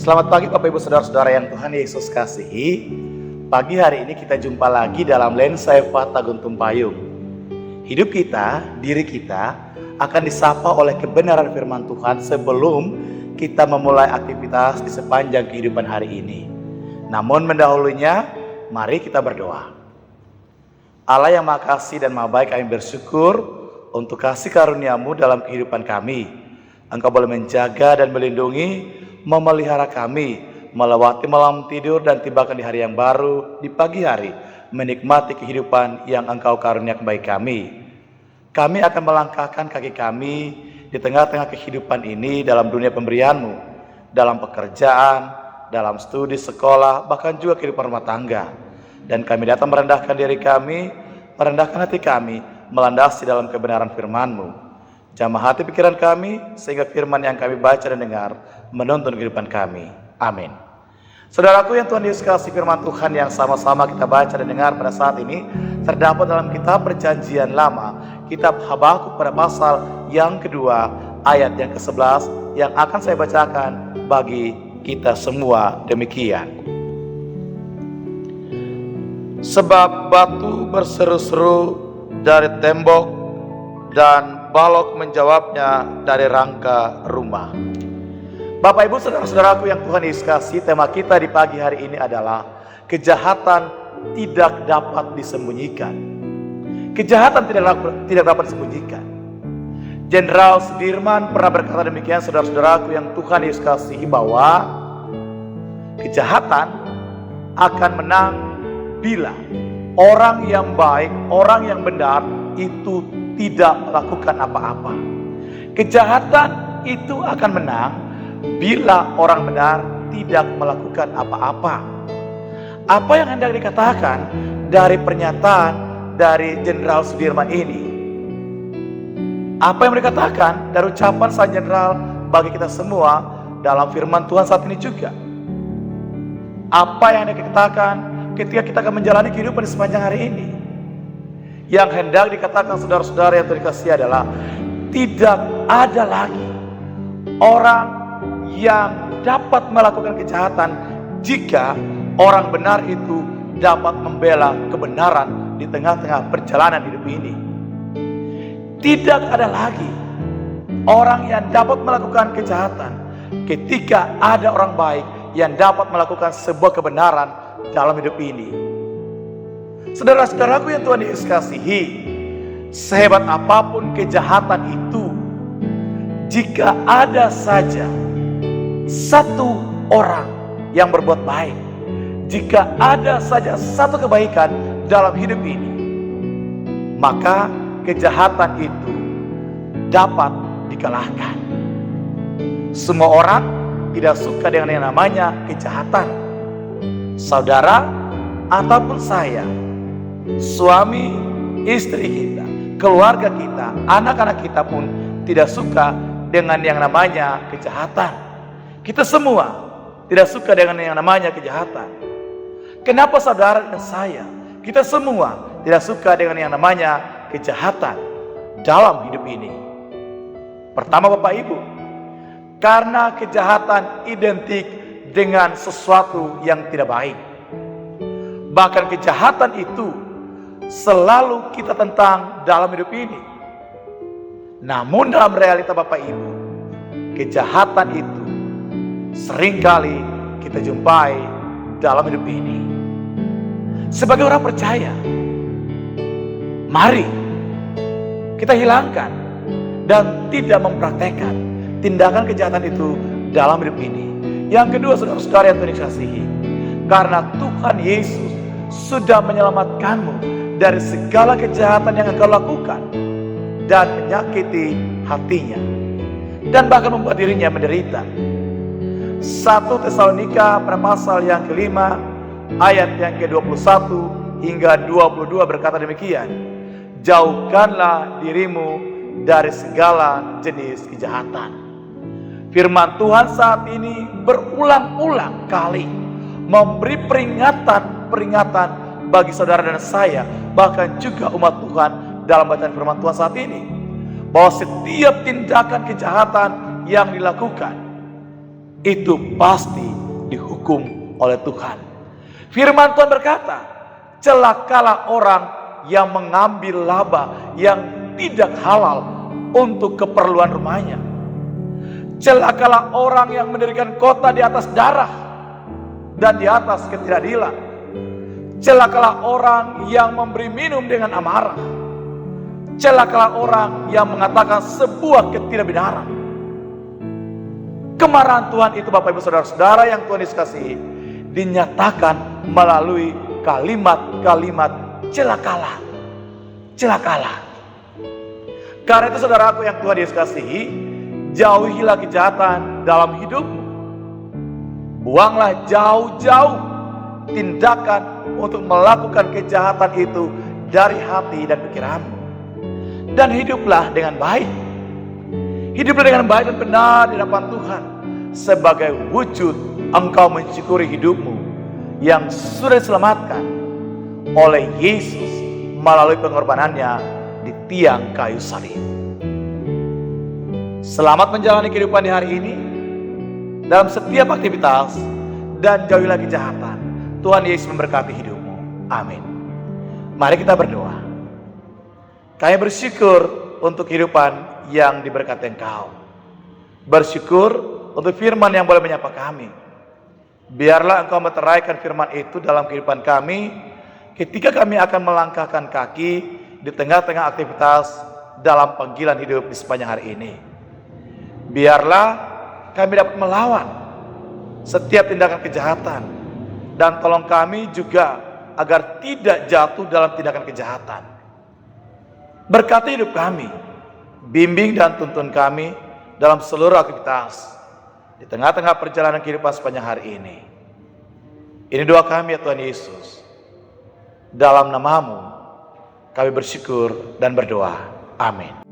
Selamat pagi Bapak Ibu Saudara-saudara yang Tuhan Yesus kasihi. Pagi hari ini kita jumpa lagi dalam lensa Eva Taguntum Payung. Hidup kita, diri kita akan disapa oleh kebenaran firman Tuhan sebelum kita memulai aktivitas di sepanjang kehidupan hari ini. Namun mendahulunya, mari kita berdoa. Allah yang Maha Kasih dan Maha Baik, kami bersyukur untuk kasih karunia-Mu dalam kehidupan kami. Engkau boleh menjaga dan melindungi, memelihara kami melewati malam tidur dan tibakan di hari yang baru, di pagi hari menikmati kehidupan yang Engkau karuniakan bagi kami. Kami akan melangkahkan kaki kami di tengah-tengah kehidupan ini dalam dunia pemberian-Mu, dalam pekerjaan, dalam studi sekolah, bahkan juga kehidupan rumah tangga. Dan kami datang merendahkan diri kami, merendahkan hati kami, melandasi dalam kebenaran firman-Mu. Jamah hati pikiran kami, sehingga firman yang kami baca dan dengar menuntun kehidupan kami. Amin. Saudaraku yang Tuhan Yesus kasih, firman Tuhan yang sama-sama kita baca dan dengar pada saat ini terdapat dalam kitab Perjanjian Lama, kitab Habakuk pada pasal yang kedua, ayat yang ke-11 yang akan saya bacakan bagi kita semua demikian. Sebab batu berseru-seru dari tembok dan balok menjawabnya dari rangka rumah. Bapak Ibu Saudara-saudaraku yang Tuhan Yesus kasih, tema kita di pagi hari ini adalah kejahatan tidak dapat disembunyikan. Kejahatan tidak dapat disembunyikan. Jenderal Sudirman pernah berkata demikian, saudara-saudaraku yang Tuhan Yesus kasih, bahwa kejahatan akan menang bila orang yang baik, orang yang benar itu tidak melakukan apa-apa. Kejahatan itu akan menang bila orang benar tidak melakukan apa-apa. Apa yang hendak dikatakan dari pernyataan dari Jenderal Sudirman ini? Apa yang dikatakan dari ucapan Sang Jenderal bagi kita semua dalam firman Tuhan saat ini juga? Apa yang hendak dikatakan ketika kita akan menjalani kehidupan di sepanjang hari ini? Yang hendak dikatakan saudara-saudara yang terkasih adalah tidak ada lagi orang yang dapat melakukan kejahatan jika orang benar itu dapat membela kebenaran di tengah-tengah perjalanan hidup ini. Tidak ada lagi orang yang dapat melakukan kejahatan ketika ada orang baik yang dapat melakukan sebuah kebenaran dalam hidup ini. Saudara-saudaraku yang Tuhan Yesus kasihi, sehebat apapun kejahatan itu, jika ada saja satu orang yang berbuat baik, jika ada saja satu kebaikan dalam hidup ini, maka kejahatan itu dapat dikalahkan. Semua orang tidak suka dengan yang namanya kejahatan. Saudara ataupun saya, suami, istri kita, keluarga kita, anak-anak kita pun tidak suka dengan yang namanya kejahatan. Kita semua tidak suka dengan yang namanya kejahatan. Kenapa saudara dan saya, kita semua tidak suka dengan yang namanya kejahatan dalam hidup ini? Pertama Bapak Ibu, karena kejahatan identik dengan sesuatu yang tidak baik. Bahkan kejahatan itu selalu kita tentang dalam hidup ini. Namun dalam realita Bapak Ibu, kejahatan itu seringkali kita jumpai dalam hidup ini. Sebagai orang percaya, mari kita hilangkan dan tidak mempraktekkan tindakan kejahatan itu dalam hidup ini. Yang kedua, saudara-saudara yang Tuhan kasihi, karena Tuhan Yesus sudah menyelamatkanmu dari segala kejahatan yang engkau lakukan dan menyakiti hatinya dan bahkan membuat dirinya menderita. 1 Tesalonika pada pasal yang kelima ayat yang ke-21 hingga 22 berkata demikian, jauhkanlah dirimu dari segala jenis kejahatan. Firman Tuhan saat ini berulang-ulang kali memberi peringatan bagi saudara dan saya, bahkan juga umat Tuhan dalam bacaan firman Tuhan saat ini, bahwa setiap tindakan kejahatan yang dilakukan itu pasti dihukum oleh Tuhan. Firman Tuhan berkata, celakalah orang yang mengambil laba yang tidak halal untuk keperluan rumahnya. Celakalah orang yang mendirikan kota di atas darah dan di atas ketidakadilan. Celakalah orang yang memberi minum dengan amarah. Celakalah orang yang mengatakan sebuah ketidakbenaran. Kemarahan Tuhan itu, Bapak Ibu Saudara-saudara yang Tuhan Yesus kasihi, dinyatakan melalui kalimat-kalimat celakalah. Celakalah. Karena itu saudaraku yang Tuhan Yesus kasihi, jauhilah kejahatan dalam hidupmu. Buanglah jauh-jauh tindakan untuk melakukan kejahatan itu dari hati dan pikiranmu. Dan hiduplah dengan baik. Hiduplah dengan baik dan benar di hadapan Tuhan, sebagai wujud engkau mensyukuri hidupmu yang sudah diselamatkan oleh Yesus melalui pengorbanannya di tiang kayu salib. Selamat menjalani kehidupan di hari ini dalam setiap aktivitas, dan jauhilah kejahatan. Tuhan Yesus memberkati hidupmu. Amin. Mari kita berdoa. Kami bersyukur untuk kehidupan yang diberkati Engkau. Bersyukur untuk firman yang boleh menyapa kami. Biarlah Engkau meteraikan firman itu dalam kehidupan kami ketika kami akan melangkahkan kaki di tengah-tengah aktivitas dalam panggilan hidup di sepanjang hari ini. Biarlah kami dapat melawan setiap tindakan kejahatan, dan tolong kami juga agar tidak jatuh dalam tindakan kejahatan. Berkati hidup kami, bimbing dan tuntun kami dalam seluruh aktivitas di tengah-tengah perjalanan kehidupan sepanjang hari ini. Ini doa kami ya Tuhan Yesus. Dalam nama-Mu kami bersyukur dan berdoa. Amin.